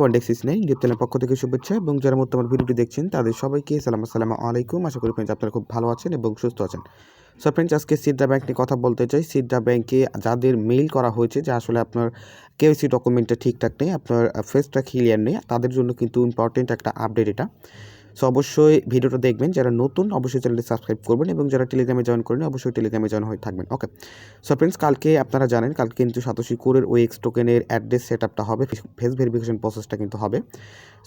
কন্ডেক্সিস নেই ইউটিউব পক্ষ থেকে শুভেচ্ছা এবং যারা মধ্যে আমার ভিডিওটি দেখছেন তাদের সবাইকে আসসালামু আলাইকুম। আশা করি ফ্রেন্ডস আপনারা খুব ভালো আছেন এবং সুস্থ আছেন। সো ফ্রেন্ডস আজকে সিডরা ব্যাংক নিয়ে কথা বলতে চাই। সিডরা ব্যাংকে যাদের মেইল করা হয়েছে যে আসলে আপনার কেওয়াইসি ডকুমেন্টটা ঠিকঠাক নেই, আপনার ফেসটা ক্লিয়ার নেই, তাদের জন্য কিন্তু ইম্পর্টেন্ট একটা আপডেট এটা। সো অবশ্যই ভিডিওটা দেখবেন, যারা নতুন অবশ্যই চ্যানেলটি সাবস্ক্রাইব করবেন এবং যারা টেলিগ্রামে জয়েন করেন অবশ্যই টেলিগ্রামে জয়েন হয়ে থাকবেন। ওকে, সো ফ্রেন্ডস কালকে আপনারা জানেন কালকে কিন্তু সাতোশি কোরের ওএক্স টোকেনের অ্যাড্রেস সেট আপটা হবে, ফেস ভেরিফিকেশন প্রসেসটা কিন্তু হবে।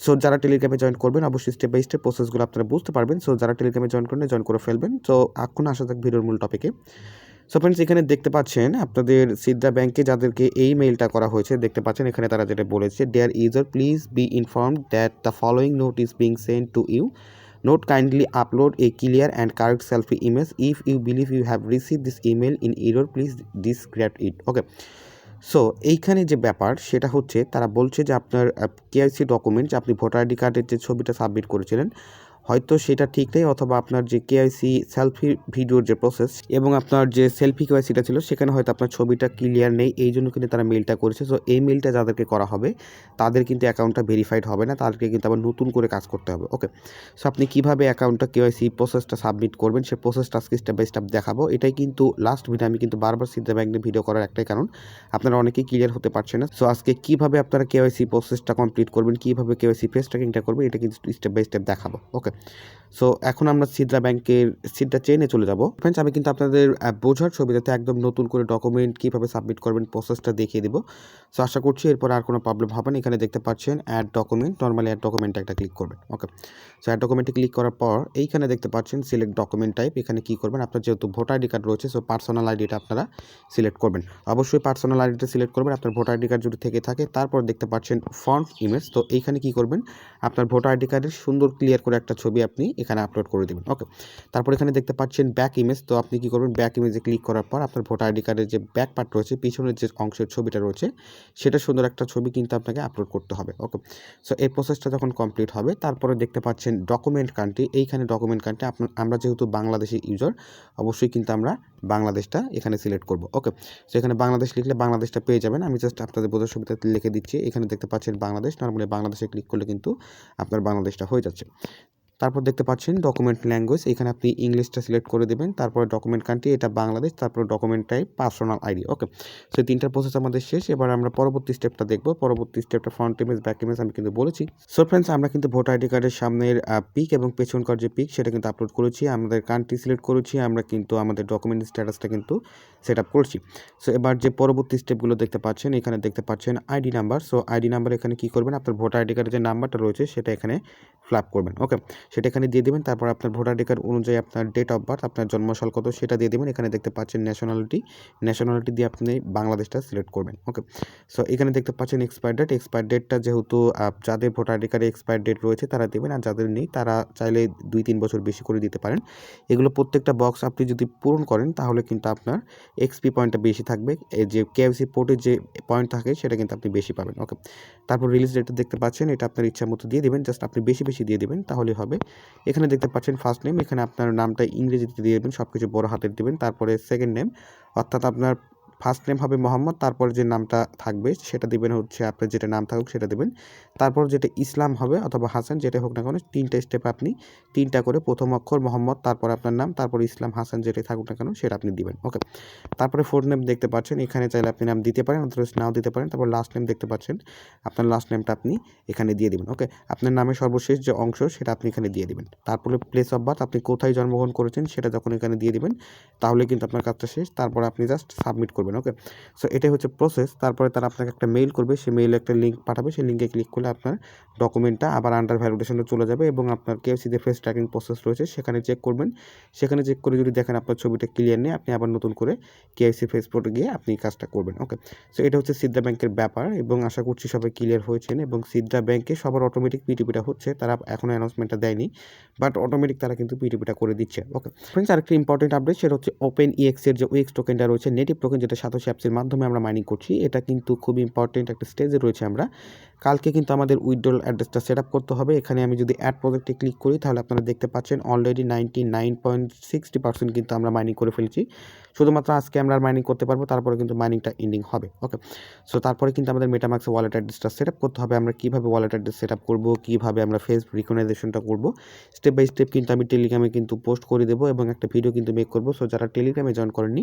সো যারা টেলিগ্রামে জয়েন করবেন অবশ্যই স্টেপ বাই স্টেপ প্রসেসগুলো আপনারা বুঝতে পারবেন। সো যারা টেলিগ্রামে জয়েন করেন জয়েন করে ফেলবেন। সো এখন আসা যাক ভিডিওর মূল টপিকে। সো ফ্রেন্ডস এখানে দেখতে পাচ্ছেন আপনাদের সিডরা ব্যাংকে যাদেরকে এই মেইলটা করা হয়েছে দেখতে পাচ্ছেন এখানে তারা যেটা বলেছে, dear user please be informed that the following note is being send to you. Note, kindly upload a clear and correct selfie image. If you believe you have received this email in error, please discard it. Okay. So এইখানে যে ব্যাপার সেটা হচ্ছে তারা বলছে যে আপনার KYC document, যে আপনি ভোটার আইডি কার্ডের যে ছবিটা সাবমিট করেছিলেন হয়তো সেটা ঠিক নেই, অথবা আপনার যে কেওয়াইসি সেলফি ভিডিওর যে প্রসেস এবং আপনার যে সেলফি কেওয়াইসিটা ছিল সেখানে হয়তো আপনার ছবিটা ক্লিয়ার নেই, এই জন্য কিন্তু তারা মেলটা করেছে। সো এই মেলটা যাদেরকে করা হবে তাদের কিন্তু অ্যাকাউন্টটা ভেরিফাইড হবে না, তাদেরকে কিন্তু আবার নতুন করে কাজ করতে হবে। ওকে, সো আপনি কীভাবে অ্যাকাউন্টটা কেওয়াইসি প্রসেসটা সাবমিট করবেন সে প্রসেসটা আজকে স্টেপ বাই স্টেপ দেখাবো। এটাই কিন্তু লাস্ট ভিডিও, আমি কিন্তু বারবার সিডরা ব্যাংকে ভিডিও করার একটাই কারণ আপনারা অনেকেই ক্লিয়ার হতে পারছেন না। সো আজকে কীভাবে আপনারা কেওয়াইসি প্রসেসটা কমপ্লিট করবেন, কীভাবে কেওয়াইসি ফেস ট্র্যাকিংটা করবেন, এটা কিন্তু স্টেপ বাই স্টেপ দেখাবো। ওকে, সো এখন আমরা সিডরা ব্যাংকের সিডরা চেইনে চলে যাব। ফ্রেন্ডস আমি কিন্তু আপনাদের বোঝার ছবিটাতে একদম নতুন করে ডকুমেন্ট কীভাবে সাবমিট করবেন প্রসেসটা দেখিয়ে দেবো। সো আশা করছি এরপর আর কোনো প্রবলেম হবে না। এখানে দেখতে পাচ্ছেন অ্যাড ডকুমেন্ট, নর্মালি অ্যাড ডকুমেন্টে একটা ক্লিক করবেন। ওকে, সো অ্যাড ডকুমেন্টে ক্লিক করার পর এইখানে দেখতে পাচ্ছেন সিলেক্ট ডকুমেন্ট টাইপ। এখানে কী করবেন, আপনার যেহেতু ভোটার আইডি কার্ড রয়েছে সো পার্সোনাল আইডিটা আপনারা সিলেক্ট করবেন। অবশ্যই পার্সোনাল আইডিটা সিলেক্ট করবেন আপনার ভোটার আইডি কার্ড যদি থেকে থাকে। তারপর দেখতে পাচ্ছেন ফন্ট ইমেজ, তো এইখানে কী করবেন, আপনার ভোটার আইডি কার্ডের সুন্দর ক্লিয়ার করে একটা ছবি আপনি এখানে আপলোড করে দেবেন। ওকে, তারপর এখানে দেখতে পাচ্ছেন ব্যাক ইমেজ, তো আপনি কি করবেন, ব্যাক ইমেজে ক্লিক করার পর আপনার ভোটার আইডি কার্ডের যে ব্যাক পার্ট রয়েছে, পিছনের যে অংশের ছবিটা রয়েছে সেটা সুন্দর একটা ছবি কিন্তু আপনাকে আপলোড করতে হবে। ওকে, সো এই প্রসেসটা যখন কমপ্লিট হবে তারপরে দেখতে পাচ্ছেন ডকুমেন্ট কান্ট্রি। এইখানে ডকুমেন্ট কান্ট্রি আমরা যেহেতু বাংলাদেশি ইউজার অবশ্যই কিন্তু আমরা বাংলাদেশটা এখানে সিলেক্ট করব। ওকে, সো এখানে বাংলাদেশ লিখলে বাংলাদেশটা পেয়ে যাবেন। আমি জাস্ট আপনাদের বোঝার সুবিধাতে লিখে দিচ্ছি। এখানে দেখতে পাচ্ছেন বাংলাদেশ, নর্মালি বাংলাদেশে ক্লিক করলে কিন্তু আপনার বাংলাদেশটা হয়ে যাচ্ছে। তারপর দেখতে পাচ্ছেন ডকুমেন্ট ল্যাঙ্গুয়েজ, এখানে আপনি ইংলিশটা সিলেক্ট করে দেবেন। তারপরে ডকুমেন্ট কান্ট্রি, এটা বাংলাদেশ, তারপরে ডকুমেন্ট টাইপ পার্সোনাল আইডি। ওকে, সো তিনটা প্রসেস আমাদের শেষ। এবার আমরা পরবর্তী স্টেপটা দেখব। পরবর্তী স্টেপটা ফ্রন্ট ইমেজ, ব্যাক ইমেজ আমি কিন্তু বলেছি। সো ফ্রেন্ডস আমরা কিন্তু ভোটার আইডি কার্ডের সামনের পিক এবং পেছনকার যে পিক সেটা কিন্তু আপলোড করেছি, আমাদের কান্ট্রি সিলেক্ট করেছি, আমরা কিন্তু আমাদের ডকুমেন্ট স্ট্যাটাসটা কিন্তু সেট আপ করছি। সো এবার যে পরবর্তী স্টেপগুলো দেখতে পাচ্ছেন, এখানে দেখতে পাচ্ছেন ID number. So ID number এখানে কী করবেন, আপনার ভোটার আইডি কার্ডের যে নাম্বারটা রয়েছে সেটা এখানে ফ্ল্যাপ করবেন। ওকে, সেটা এখানে দিয়ে দেবেন। তারপর আপনার ভোটার আইডি কার্ড অনুযায়ী আপনার ডেট অফ বার্থ, আপনার জন্মসাল কত সেটা দিয়ে দেবেন। এখানে দেখতে পাচ্ছেন ন্যাশনালিটি দিয়ে আপনি বাংলাদেশটা সিলেক্ট করবেন। ওকে, সো এখানে দেখতে পাচ্ছেন এক্সপায়ার ডেটটা যেহেতু যাদের ভোটার আইডি কার্ডে এক্সপায়ার ডেট রয়েছে তারা দেবেন, আর যাদের নেই তারা চাইলে 2-3 বছর বেশি করে দিতে পারেন। এগুলো প্রত্যেকটা বক্স আপনি যদি পূরণ করেন তাহলে কিন্তু আপনার এক্সপি পয়েন্টটা বেশি থাকবে, এই যে কেওয়াইসি পোর্টের যে পয়েন্ট থাকে সেটা কিন্তু আপনি বেশি পাবেন। ওকে, তারপর রিলিজ ডেটটা দেখতে পাচ্ছেন, এটা আপনার ইচ্ছা মতো দিয়ে দেবেন, জাস্ট আপনি বেশি বেশি দিয়ে দেবেন তাহলে হবে। এখানে দেখতে পাচ্ছেন ফার্স্ট নেম, এখানে আপনার নামটা ইংরেজিতে দিয়ে দেবেন, সব কিছু বড় হাতের দেবেন। তারপরে সেকেন্ড নেম, অর্থাৎ আপনার ফার্স্ট নেম হবে মোহাম্মদ, তারপর যে নামটা থাকবে সেটা দিবেন হচ্ছে আপনার যেটা নাম থাকুক সেটা দেবেন। তারপর যেটা ইসলাম হবে অথবা হাসান, যেটা হোক না কেন, 3টা স্টেপে আপনি 3টা করে প্রথম অক্ষর মোহাম্মদ, তারপর আপনার নাম, তারপর ইসলাম, হাসান যেটাই থাকুক না কেন সেটা আপনি দিবেন। ওকে, তারপরে ফোর্থ নেম দেখতে পাচ্ছেন, এখানে চাইলে আপনি নাম দিতে পারেন অথবা নাও দিতে পারেন। তারপর লাস্ট নেম দেখতে পাচ্ছেন, আপনার লাস্ট নেমটা আপনি এখানে দিয়ে দিবেন। ওকে, আপনার নামের সর্বশেষ যে অংশ সেটা আপনি এখানে দিয়ে দিবেন। তারপরে প্লেস অফ বার্থ, আপনি কোথায় জন্মগ্রহণ করেছেন সেটা যখন এখানে দিয়ে দিবেন তাহলে কিন্তু আপনার কাজটা শেষ। তারপর আপনি জাস্ট সাবমিট করবেন। ওকে, সো এটাই হচ্ছে প্রসেস। তারপরে তারা আপনাকে একটা মেইল করবে, সেই মেইলে একটা লিঙ্ক পাঠাবে, সেই লিঙ্কে ক্লিক করলে আপনার ডকুমেন্টটা আবার আন্ডার ভ্যালিডেশনে চলে যাবে এবং আপনার কেওয়াইসি যে ফেস ট্র্যাকিং প্রসেস রয়েছে সেখানে চেক করবেন। সেখানে চেক করে যদি দেখেন আপনার ছবিটা ক্লিয়ার নেই, আপনি আবার নতুন করে কেওয়াইসি ফেস পোর্টে গিয়ে আপনি কাজটা করবেন। ওকে, সো এটা হচ্ছে সিডরা ব্যাংকের ব্যাপার এবং আশা করছি সবাই ক্লিয়ার হয়েছেন। এবং সিডরা ব্যাংকে সবার অটোমেটিক পিটিপিটা হচ্ছে, তারা এখনও অ্যানাউন্সমেন্টটা দেয়নি, বাট অটোমেটিক তারা কিন্তু পিটিপিটা করে দিচ্ছে। ওকে ফ্রেন্ডস, আরেকটি ইম্পর্টেন্ট আপডেট সেটা হচ্ছে ওপেন ইএক্স এর যে ওএক্স টোকেনটা রয়েছে, নেটিভ টোকেন যেটা সাতোশি অ্যাপসের মাধ্যমে আমরা মাইনিং করছি, এটা কিন্তু খুবই ইম্পর্টেন্ট একটা স্টেজে রয়েছে আমরা। কালকে কিন্তু আমাদের উইথড্রল অ্যাড্রেসটা সেট আপ করতে হবে। এখানে আমি যদি অ্যাড প্রজেক্টে ক্লিক করি তাহলে আপনারা দেখতে পাচ্ছেন অলরেডি 99.60% কিন্তু আমরা মাইনিং করে ফেলেছি। শুধুমাত্র আজকে আমরা মাইনিং করতে পারবো, তারপরে কিন্তু মাইনিংটা এন্ডিং হবে। ওকে, সো তারপরে কিন্তু আমাদের মেটামাক্সে ওয়ালেট অ্যাড্রেসটা সেট আপ করতে হবে। আমরা কীভাবে ওয়ালেট অ্যাড্রেস সেট আপ করবো, কীভাবে আমরা ফেস রিকগনাইজেশনটা করবো, স্টেপ বাই স্টেপ কিন্তু আমি টেলিগ্রামে কিন্তু পোস্ট করে দেবো এবং একটা ভিডিও কিন্তু মেক করবো। সো যারা টেলিগ্রামে জয়েন করেননি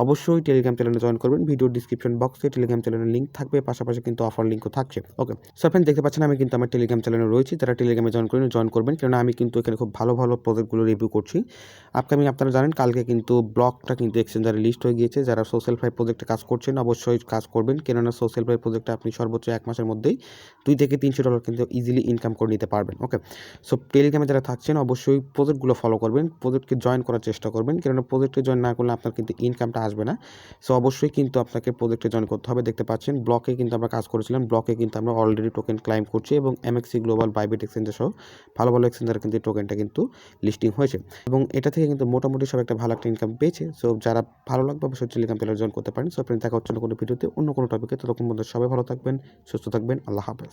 অবশ্যই টেলিগ্রাম চ্যানেলে জয়েন করবেন। ভিডিও ডিসক্রিপশন বক্সে টেলিগ্রাম চ্যানেলের লিঙ্ক থাকবে, পাশাপাশি কিন্তু অফার লিঙ্কও থাকছে। ওকে, সো আপনি দেখতে পাচ্ছেন আমি কিন্তু আমার টেলিগ্রাম চ্যানেলে রয়েছি। যারা টেলিগ্রামে জয়েন করবেন, কেননা আমি কিন্তু এখানে খুব ভালো ভালো প্রজেক্টগুলো রিভিউ করছি। আপকামিং আপনারা জানেন কালকে কিন্তু ব্লকটা কিন্তু এক্সচেঞ্জারে লিস্ট হয়ে গিয়েছে। যারা সোশ্যাল ফ্লাই প্রজেক্টে কাজ করছেন অবশ্যই কাজ করবেন, কেননা সোশ্যাল ফ্লাই প্রজেক্টে আপনি সর্বোচ্চ 1 মাসের মধ্যেই $2 থেকে $300 কিন্তু ইজিলি ইনকাম করে নিতে পারবেন। ওকে, সো টেলিগ্রামে যারা থাকছেন অবশ্যই প্রজেক্টগুলো ফলো করবেন, প্রজেক্টকে জয়েন করার চেষ্টা করবেন, কেননা প্রজেক্টে জয়েন না করলে আপনার কিন্তু ইনকামটা আসবে না। সো অবশ্যই কিন্তু আপনাকে প্রজেক্টে জয়েন করতে হবে। দেখতে পাচ্ছেন ব্লকে কিন্তু আমরা কাজ করেছিলাম, ব্লকে কিন্তু আমরা অলরেডি টোকেন ক্লাইম করছি এবং এমএক্সি গ্লোবাল, বাইবিট এক্সচেঞ্জে সহ ভালো ভালো এক্সচেঞ্জারে কিন্তু টোকেনটা কিন্তু লিস্টিং হয়েছে এবং এটা থেকে কিন্তু মোটামুটি সব একটা ভালো একটা ইনকাম পেয়েছে। সো যারা ভালো লাগবে অবশ্যই টেলিগ্রাম চ্যানেলে জয়েন করতে পারেন। সো ফ্রেন্ড, দেখা হচ্ছে অন্য কোনো ভিডিওতে অন্য কোনো টপিকে। ততক্ষণ পর্যন্ত সবাই ভালো থাকবেন, সুস্থ থাকবেন। আল্লাহ হাফেজ।